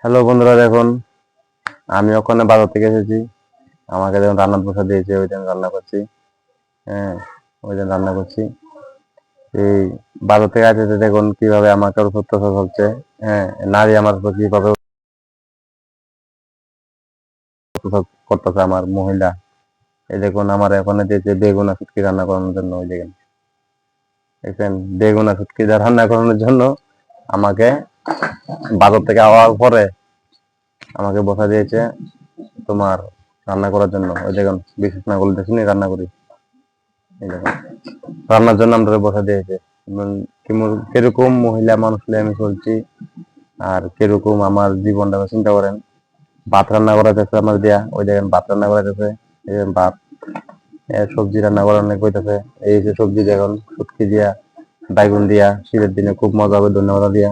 Hello বন্ধুরা, দেখুন আমি ওখানে বাজার থেকে এসেছি। আমাকে যখন রান্নার প্রসাদ দিয়েছে ওই দিন রান্না করছি। হ্যাঁ, ওই দিন রান্না করছি। এই বাজার থেকে আসতে দেখুন কিভাবে আমাকে অত্যাচার চলছে। হ্যাঁ, নারী আমার উপর কিভাবে অত্যাচার করতেছে, আমার মহিলা। এই দেখুন আমার ওখানে দিয়েছে বেগুন আর শুটকি রান্না করানোর জন্য। ওই দেখেন, দেখেন বেগুন আর শুটকি রান্না করানোর জন্য আমাকে বাজার থেকে আওয়ার পরে আমাকে বসা দিয়েছে তোমার রান্না করার জন্য। ওই দেখুন বিশেষ না করলে দেখুন রান্না করি। এই দেখুন রান্নার জন্য আমরা বসা দিয়েছে। এবং কিরকম মহিলা মানুষ নিয়ে আমি চলছি, আর কিরকম আমার জীবনটা চিন্তা করেন। ভাত রান্না করা যাচ্ছে আমার দিয়া, ওই দেখেন ভাত রান্না করা যাচ্ছে। এই যে ভাত, সবজি রান্না করানো কইতেছে। এই যে সবজি দেখুন শুটকি দিয়া, বাইগুন দিয়া, শীতের দিনে খুব মজা হবে ধন্যবাদ দিয়া,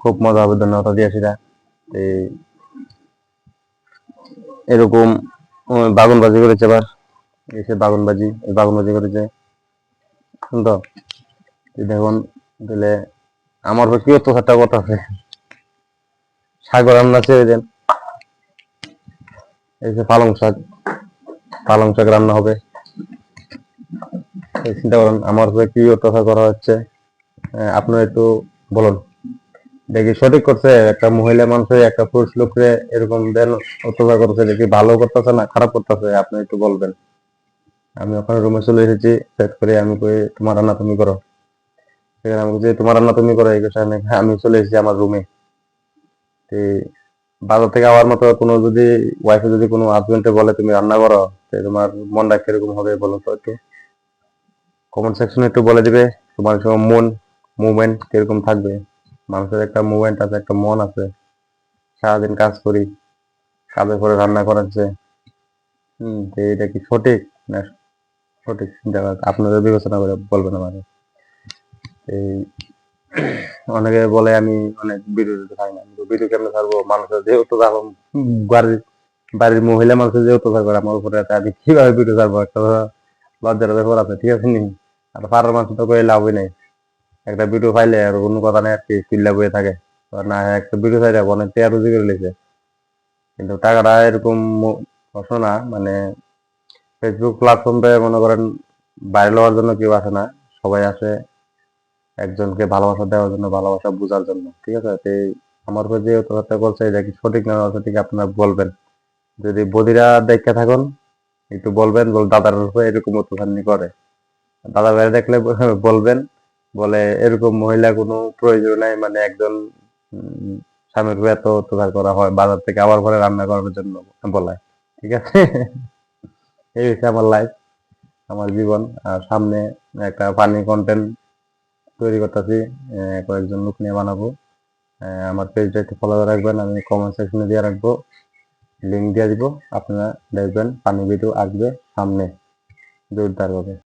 খুব মজা হবে ধন্যবাদ দিয়া সেটা। এই এরকম বাগুন ভাজি করেছে এবার। এসে বাগুন ভাজি, এই বাগুন ভাজি করেছে তো। দেখুন দিলে আমার কি অত্যাচারটা কথা আছে। শাক রান্না আছে ওই দিন। এই যে পালং শাক, পালং শাক রান্না হবে। এই চিন্তা করেন আমার উপরে কি অত্যাচার করা হচ্ছে। আপনি একটু বলুন, দেখি সঠিক করছে একটা মহিলা মানুষের একটা পুরুষ লোককে এরকম দেন অত্যাচার করছে, দেখি ভালো করতেছে না খারাপ করতেছে, আপনি একটু বলবেন। আমি ওখানে রুমে চলে এসেছি, সেট করে আমি কই তোমার রান্না তুমি করো। সেখানে আমি বলছি তোমার রান্না তুমি করো, এই কারণে আমি চলে এসেছি আমার রুমে। বাজার থেকে আওয়ার মতো কোনো যদি ওয়াইফে যদি কোনো হাজবেন্ডে বলে তুমি রান্না করো, তোমার মনটা কিরকম হবে বলো তো একটু। কমেন্ট সেকশনে একটু বলে দিবে তোমার সব মুভমেন্ট কিরকম থাকবে। মানুষের একটা মুভমেন্ট আছে, একটা মন আছে। সারাদিন কাজ করি, কাজের পরে রান্না করাচ্ছে। তো এটা কি সঠিক না? সঠিক চিন্তা করে আপনাদের বিবেচনা করে বলবেন আমাকে। এই অনেকে বলে আমি অনেক ভিডিও দিতে পারি না, ভিডিও কেমনে ছাড়বো? মানুষের যেহেতু বাড়ির বাড়ির মহিলা মানুষের যেহেতু করে আমার উপরে, আমি কিভাবে ভিডিও ছাড়বো? একটা লজ্জার ব্যাপার আছে, ঠিক আছে নি? আর পাড়ার মানুষ তো করে লাভই নেই। একটা ভিডিও পাইলে আর কোনো কথা নেই, আর কি চিল্লা বয়ে থাকে। না, একটা ভিডিও চাইলে অনেক টাকা রুজি করে লেছে, কিন্তু টাকাটা এরকম প্রশ্ন না। মানে ফেসবুক প্ল্যাটফর্মে মনে করেন ভাইরাল হওয়ার জন্য কেউ আসে না, সবাই আসে একজনকে ভালোবাসা দেওয়ার জন্য, ভালোবাসা বোঝার জন্য, ঠিক আছে? তো আমার উপর যে অত্যাচারটা করছে এটা কি সঠিক না অসঠিক আপনারা বলবেন। যদি বদিরা দেখে থাকুন একটু বলবেন, দাদার উপরে এরকম অত্যাচার নি করে। দাদা ভাই দেখলে বলবেন, বলে এরকম মহিলা কোনো প্রয়োজন নাই, মানে একজন স্বামীর উপরে এত অত্যাচার করা হয়, বাজার থেকে আবার পরে রান্না করার জন্য বলায়, ঠিক আছে? এই হচ্ছে আমার লাইফ, আমার জীবন। আর সামনে একটা ফানি কন্টেন্ট তৈরি করতেছি, কয়েকজন লোক নিয়ে বানাবো। আমার পেজটা একটু ফলো রাখবেন, আমি কমেন্ট সেকশনে দিয়ে রাখবো, লিঙ্ক দিয়ে দিব। আপনারা দেখবেন ফানি ভিডিও আসবে সামনে জোরদার ভাবে।